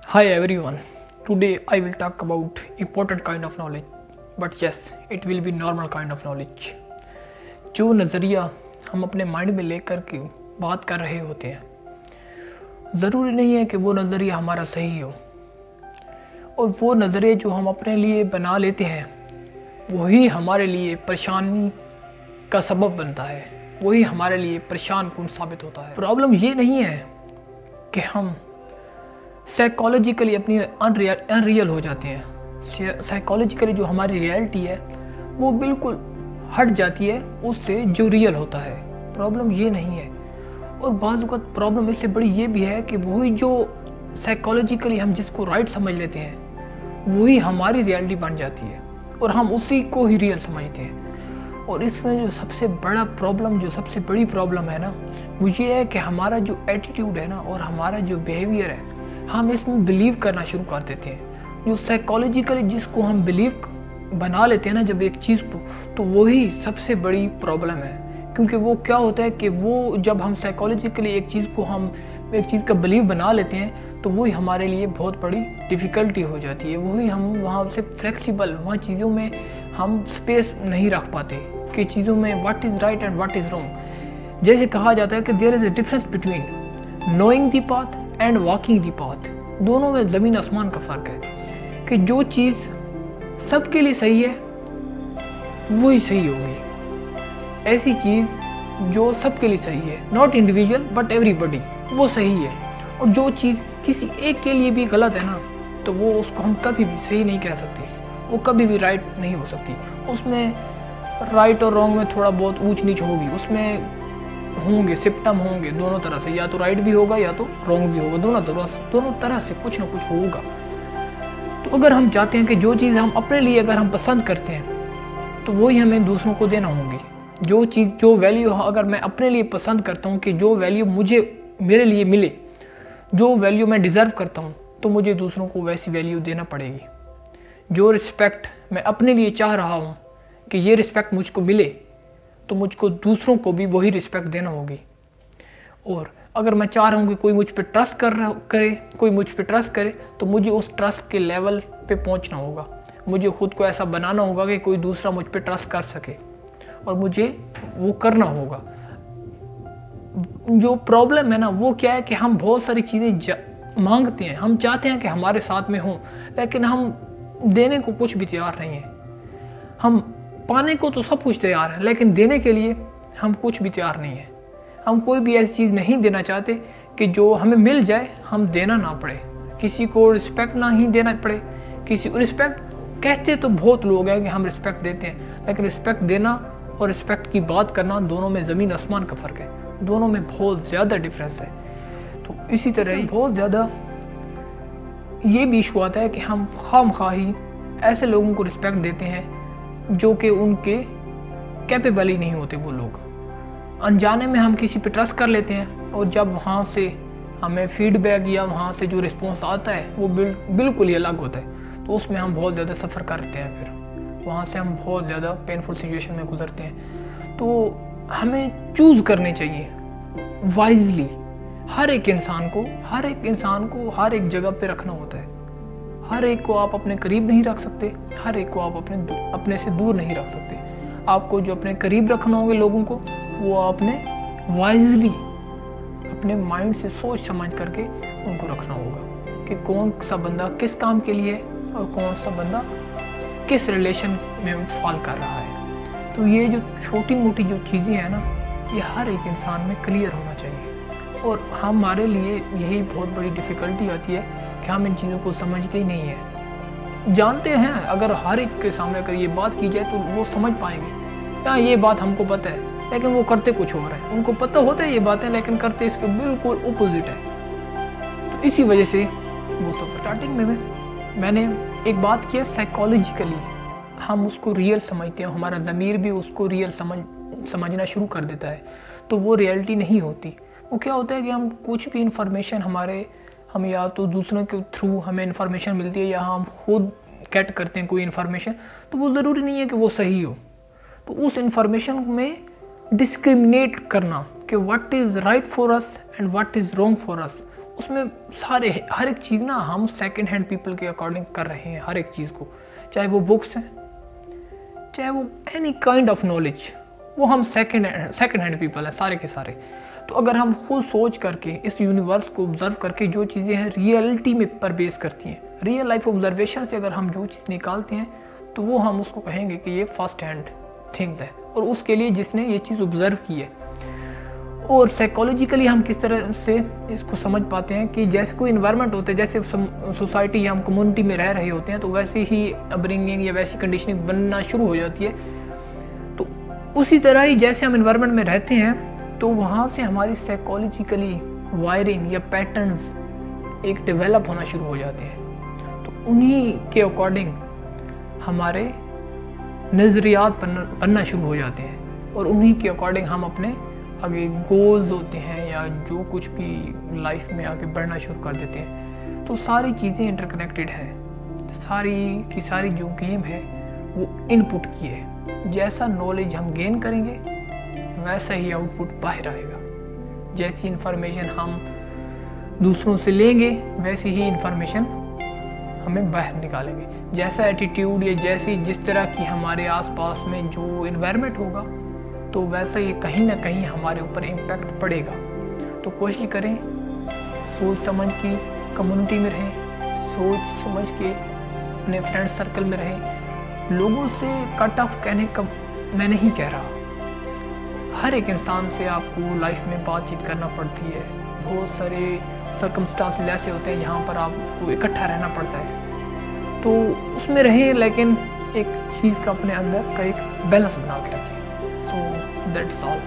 Hi everyone. Today I will talk about important kind of knowledge, but yes, it will be normal kind of knowledge. जो नज़रिया हम अपने mind में लेकर के बात कर रहे होते हैं, ज़रूरी नहीं है कि वो नज़रिया हमारा सही हो, और वो नज़रिए जो हम अपने लिए बना लेते हैं वही हमारे लिए परेशानी का सबब बनता है, वही हमारे लिए परेशान कुन साबित होता है। प्रॉब्लम ये नहीं है कि हम साइकोलॉजिकली अपनी अनरियल हो जाते हैं। साइकोलॉजिकली जो हमारी रियलिटी है वो बिल्कुल हट जाती है उससे जो रियल होता है। प्रॉब्लम ये नहीं है, और बाज़ वक़्त प्रॉब्लम इससे बड़ी ये भी है कि वही जो साइकोलॉजिकली हम जिसको राइट समझ लेते हैं वही हमारी रियलिटी बन जाती है और हम उसी को ही रियल समझते हैं। और इसमें जो सबसे बड़ा प्रॉब्लम, जो सबसे बड़ी प्रॉब्लम है ना, वो ये है कि हमारा जो एटीट्यूड है ना और हमारा जो बिहेवियर है, हम इसमें बिलीव करना शुरू कर देते हैं। जो साइकोलॉजिकली जिसको हम बिलीव बना लेते हैं ना जब एक चीज़ को, तो वही सबसे बड़ी प्रॉब्लम है। क्योंकि वो क्या होता है कि वो जब हम साइकोलॉजिकली एक चीज़ का बिलीव बना लेते हैं तो वही हमारे लिए बहुत बड़ी डिफ़िकल्टी हो जाती है। वही हम वहाँ से फ्लेक्सिबल, वहाँ चीज़ों में हम स्पेस नहीं रख पाते कि चीज़ों में what is right and what is wrong. जैसे कहा जाता है कि there is a difference between knowing the path and walking the path. दोनों में ज़मीन आसमान का फ़र्क है कि जो चीज़ सबके लिए सही है वही सही होगी। ऐसी चीज़ जो सबके लिए सही है, नॉट इंडिविजुअल बट एवरीबडी, वो सही है। और जो चीज़ किसी एक के लिए भी गलत है ना, तो वो उसको हम कभी भी सही नहीं कह सकते, वो कभी भी राइट नहीं हो सकती। उसमें राइट और रॉन्ग में थोड़ा बहुत ऊंच नीच होगी, उसमें होंगे सिम्पटम होंगे दोनों तरह से, या तो राइट भी होगा या तो रॉन्ग भी होगा, दोनों तरह से कुछ ना कुछ होगा। तो अगर हम चाहते हैं कि जो चीज़ हम अपने लिए अगर हम पसंद करते हैं तो वही हमें दूसरों को देना होगी। जो चीज़, जो वैल्यू अगर मैं अपने लिए पसंद करता हूँ कि जो वैल्यू मेरे लिए मिले, जो वैल्यू मैं डिज़र्व करता हूँ, तो मुझे दूसरों को वैसी वैल्यू देना पड़ेगी। जो रिस्पेक्ट मैं अपने लिए चाह रहा हूँ कि ये रिस्पेक्ट मुझको मिले, तो मुझको दूसरों को भी वही रिस्पेक्ट देना होगी। और अगर मैं चाह रहा हूँ कि कोई मुझ पर ट्रस्ट करे, तो मुझे उस ट्रस्ट के लेवल पे पहुँचना होगा। मुझे खुद को ऐसा बनाना होगा कि कोई दूसरा मुझ पर ट्रस्ट कर सके, और मुझे वो करना होगा। जो प्रॉब्लम है ना वो क्या है कि हम बहुत सारी चीज़ें मांगते हैं, हम चाहते हैं कि हमारे साथ में हों, लेकिन हम देने को कुछ भी तैयार नहीं है। हम पाने को तो सब कुछ तैयार है, लेकिन देने के लिए हम कुछ भी तैयार नहीं है। हम कोई भी ऐसी चीज़ नहीं देना चाहते कि जो हमें मिल जाए, हम देना ना पड़े, किसी को रिस्पेक्ट ना ही देना पड़े। किसी को रिस्पेक्ट कहते तो बहुत लोग हैं कि हम रिस्पेक्ट देते हैं, लेकिन रिस्पेक्ट देना और रिस्पेक्ट की बात करना, दोनों में ज़मीन आसमान का फ़र्क है, दोनों में बहुत ज़्यादा डिफरेंस है। तो इसी तरह ही बहुत ज़्यादा ये भी इशू आता है कि हम खामखाही ऐसे लोगों को रिस्पेक्ट देते हैं जो कि उनके कैपेबल ही नहीं होते। वो लोग अनजाने में हम किसी पे ट्रस्ट कर लेते हैं, और जब वहाँ से हमें फीडबैक या वहाँ से जो रिस्पॉन्स आता है वो बिल्कुल ही अलग होता है, तो उसमें हम बहुत ज़्यादा सफ़र करते हैं। फिर वहाँ से हम बहुत ज़्यादा पेनफुल सिचुएशन में गुजरते हैं। तो हमें चूज़ करने चाहिए वाइजली। हर एक इंसान को हर एक जगह पे रखना होता है। हर एक को आप अपने करीब नहीं रख सकते, हर एक को आप अपने से दूर नहीं रख सकते। आपको जो अपने करीब रखना होंगे लोगों को, वो आपने वाइजली अपने माइंड से सोच समझ करके उनको रखना होगा कि कौन सा बंदा किस काम के लिए है और कौन सा बंदा किस रिलेशन में फॉल कर रहा है। तो ये जो छोटी मोटी जो चीज़ें हैं ना, ये हर एक इंसान में क्लियर होना चाहिए। और हमारे लिए यही बहुत बड़ी डिफ़िकल्टी आती है कि हम इन चीज़ों को समझते ही नहीं हैं। जानते हैं, अगर हर एक के सामने अगर ये बात की जाए तो वो समझ पाएंगे, हाँ ये बात हमको पता है, लेकिन वो करते कुछ और है। उनको पता होता है ये बातें, लेकिन करते इसके बिल्कुल अपोजिट है। तो इसी वजह से वो सब स्टार्टिंग में मैंने एक बात की है, साइकोलॉजिकली हम उसको रियल समझते हैं, हमारा ज़मीर भी उसको रियल समझना शुरू कर देता है, तो वो रियलिटी नहीं होती। वो क्या होता है कि हम कुछ भी इंफॉर्मेशन हम या तो दूसरों के थ्रू हमें इंफॉर्मेशन मिलती है, या हम खुद गेट करते हैं कोई इन्फॉर्मेशन, तो वो ज़रूरी नहीं है कि वो सही हो। तो उस इंफॉर्मेशन में डिस्क्रिमिनेट करना कि what is right for us and what is wrong for us, उसमें सारे हर एक चीज़ ना हम सेकंड हैंड पीपल के अकॉर्डिंग कर रहे हैं, हर एक चीज़ को, चाहे वो बुक्स हैं, चाहे वो एनी काइंड ऑफ नॉलेज, वो हम सेकंड हैंड पीपल हैं सारे के सारे। तो अगर हम खुद सोच करके इस यूनिवर्स को ऑब्जर्व करके जो चीज़ें हैं रियलिटी में पर बेस करती हैं, रियल लाइफ ऑब्जर्वेशन से अगर हम जो चीज़ निकालते हैं तो वो हम उसको कहेंगे कि ये फर्स्ट हैंड थिंग्स है, और उसके लिए जिसने ये चीज़ ऑब्जर्व की है। और साइकोलॉजिकली हम किस तरह से इसको समझ पाते हैं कि जैसे कोई इन्वायरमेंट होता है, जैसे सोसाइटी या हम कम्युनिटी में रह रहे होते हैं, तो वैसे ही अपब्रिंगिंग या वैसी कंडीशनिंग बनना शुरू हो जाती है। तो उसी तरह ही जैसे हम इन्वायरमेंट में रहते हैं तो वहाँ से हमारी साइकोलॉजिकली वायरिंग या पैटर्न्स एक डेवलप होना शुरू हो जाते हैं। तो उन्हीं के अकॉर्डिंग हमारे नज़रियात बनना शुरू हो जाते हैं, और उन्हीं के अकॉर्डिंग हम अपने आगे गोल्स होते हैं या जो कुछ भी लाइफ में आगे बढ़ना शुरू कर देते हैं। तो सारी चीज़ें इंटरकनेक्टेड हैं, सारी की सारी जो गेम है वो इनपुट की है। जैसा नॉलेज हम गेन करेंगे वैसा ही आउटपुट बाहर आएगा। जैसी इंफॉर्मेशन हम दूसरों से लेंगे वैसी ही इंफॉर्मेशन हमें बाहर निकालेंगे। जैसा एटीट्यूड या जैसी जिस तरह की हमारे आसपास में जो इन्वायरमेंट होगा तो वैसा ये कहीं ना कहीं हमारे ऊपर इम्पैक्ट पड़ेगा। तो कोशिश करें सोच समझ के कम्युनिटी में रहें, सोच समझ के अपने फ्रेंड सर्कल में रहें। लोगों से कट ऑफ कहने का मैं नहीं कह रहा, हर एक इंसान से आपको लाइफ में बातचीत करना पड़ती है। बहुत सारे सर्कमस्टांसेस ऐसे होते हैं जहाँ पर आपको इकट्ठा रहना पड़ता है, तो उसमें रहें, लेकिन एक चीज़ का अपने अंदर का एक बैलेंस बना के रखें। So that's all.